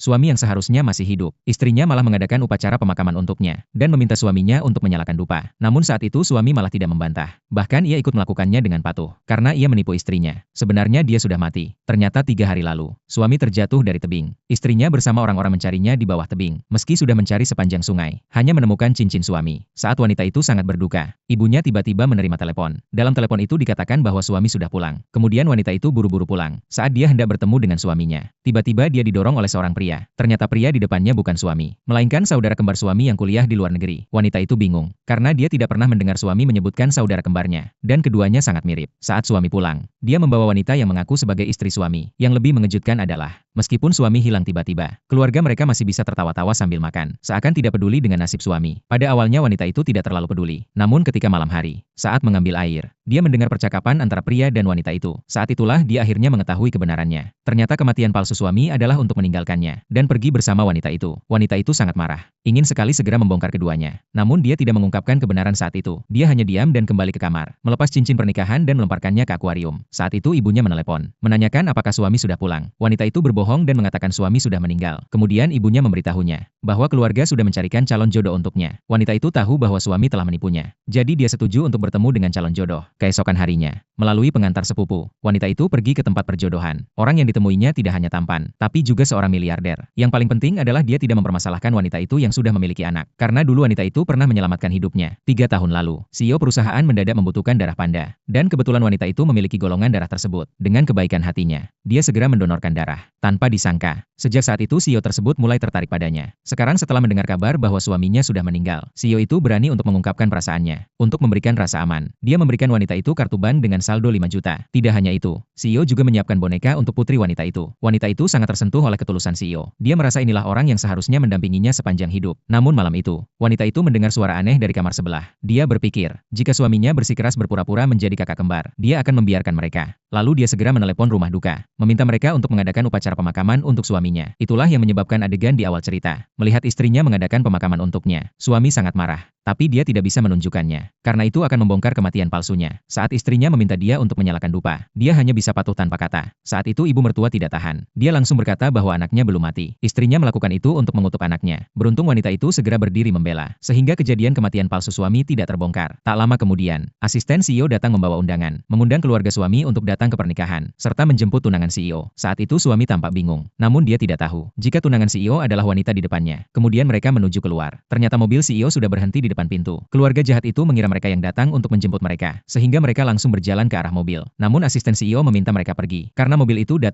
suami yang seharusnya masih hidup. Istrinya malah mengadakan upacara pemakaman untuknya, dan meminta suaminya untuk menyalakan dupa. Namun saat itu suami malah tidak membantah. Bahkan ia ikut melakukannya dengan patuh, karena ia menipu istrinya. Sebenarnya dia sudah mati. Ternyata 3 hari lalu, suami terjatuh dari tebing. Istrinya bersama orang-orang mencarinya di bawah tebing. Meski sudah mencari sepanjang sungai, hanya menemukan cincin suami. Saat wanita itu sangat berduka, ibunya tiba-tiba menerima telepon. Dalam telepon itu dikatakan bahwa suami sudah pulang. Kemudian wanita itu buru-buru pulang. Saat dia hendak bertemu dengan suaminya, tiba-tiba dia didorong oleh seorang pria. Ternyata pria di depannya bukan suami, melainkan saudara kembar suami yang kuliah di luar negeri. Wanita itu bingung, karena dia tidak pernah mendengar suami menyebutkan saudara kembarnya, dan keduanya sangat mirip. Saat suami pulang, dia membawa wanita yang mengaku sebagai istri suami. Yang lebih mengejutkan adalah, meskipun suami hilang tiba-tiba, keluarga mereka masih bisa tertawa-tawa sambil makan, seakan tidak peduli dengan nasib suami. Pada awalnya wanita itu tidak terlalu peduli, namun ketika malam hari, saat mengambil air, dia mendengar percakapan antara pria dan wanita itu. Saat itulah dia akhirnya mengetahui kebenarannya. Ternyata kematian palsu suami adalah untuk meninggalkannya, dan pergi bersama wanita itu. Wanita itu sangat marah, ingin sekali segera membongkar keduanya. Namun dia tidak mengungkapkan kebenaran saat itu. Dia hanya diam dan kembali ke kamar, melepas cincin pernikahan dan melemparkannya ke akuarium. Saat itu ibunya menelepon, menanyakan apakah suami sudah pulang. Wanita itu berbohong dan mengatakan suami sudah meninggal. Kemudian ibunya memberitahunya bahwa keluarga sudah mencarikan calon jodoh untuknya. Wanita itu tahu bahwa suami telah menipunya. Jadi dia setuju untuk bertemu dengan calon jodoh. Keesokan harinya, melalui pengantar sepupu, wanita itu pergi ke tempat perjodohan. Orang yang ditemuinya tidak hanya tampan, tapi juga seorang miliarder. Yang paling penting adalah dia tidak mempermasalahkan wanita itu yang sudah memiliki anak. Karena dulu wanita itu pernah menyelamatkan hidupnya. 3 tahun lalu, CEO perusahaan mendadak membutuhkan darah panda. Dan kebetulan wanita itu memiliki golongan darah tersebut. Dengan kebaikan hatinya, dia segera mendonorkan darah. Tanpa disangka, sejak saat itu CEO tersebut mulai tertarik padanya. Sekarang setelah mendengar kabar bahwa suaminya sudah meninggal, CEO itu berani untuk mengungkapkan perasaannya. Untuk memberikan rasa aman, dia memberikan wanita itu kartu ban dengan saldo 5 juta. Tidak hanya itu, CEO juga menyiapkan boneka untuk putri wanita itu. Wanita itu sangat tersentuh oleh ketulusan CEO. Dia merasa inilah orang yang seharusnya mendampinginya sepanjang hidup. Namun malam itu, wanita itu mendengar suara aneh dari kamar sebelah. Dia berpikir, jika suaminya bersikeras berpura-pura menjadi kakak kembar, dia akan membiarkan mereka. Lalu dia segera menelepon rumah duka, meminta mereka untuk mengadakan upacara pemakaman untuk suaminya. Itulah yang menyebabkan adegan di awal cerita. Melihat istrinya mengadakan pemakaman untuknya, suami sangat marah. Tapi dia tidak bisa menunjukkannya, karena itu akan membongkar kematian palsunya. Saat istrinya meminta dia untuk menyalakan dupa, dia hanya bisa patuh tanpa kata. Saat itu ibu mertua tidak tahan. Dia langsung berkata bahwa anaknya belum mati. Istrinya melakukan itu untuk mengutuk anaknya. Beruntung wanita itu segera berdiri membela, sehingga kejadian kematian palsu suami tidak terbongkar. Tak lama kemudian, asisten CEO datang membawa undangan, mengundang keluarga suami untuk datang ke pernikahan, serta menjemput tunangan CEO. Saat itu suami tampak bingung, namun dia tidak tahu jika tunangan CEO adalah wanita di depannya. Kemudian mereka menuju keluar. Ternyata mobil CEO sudah berhenti di depan pintu. Keluarga jahat itu mengira mereka yang datang untuk menjemput mereka, sehingga mereka langsung berjalan ke arah mobil. Namun asisten CEO meminta mereka pergi, karena mobil itu datang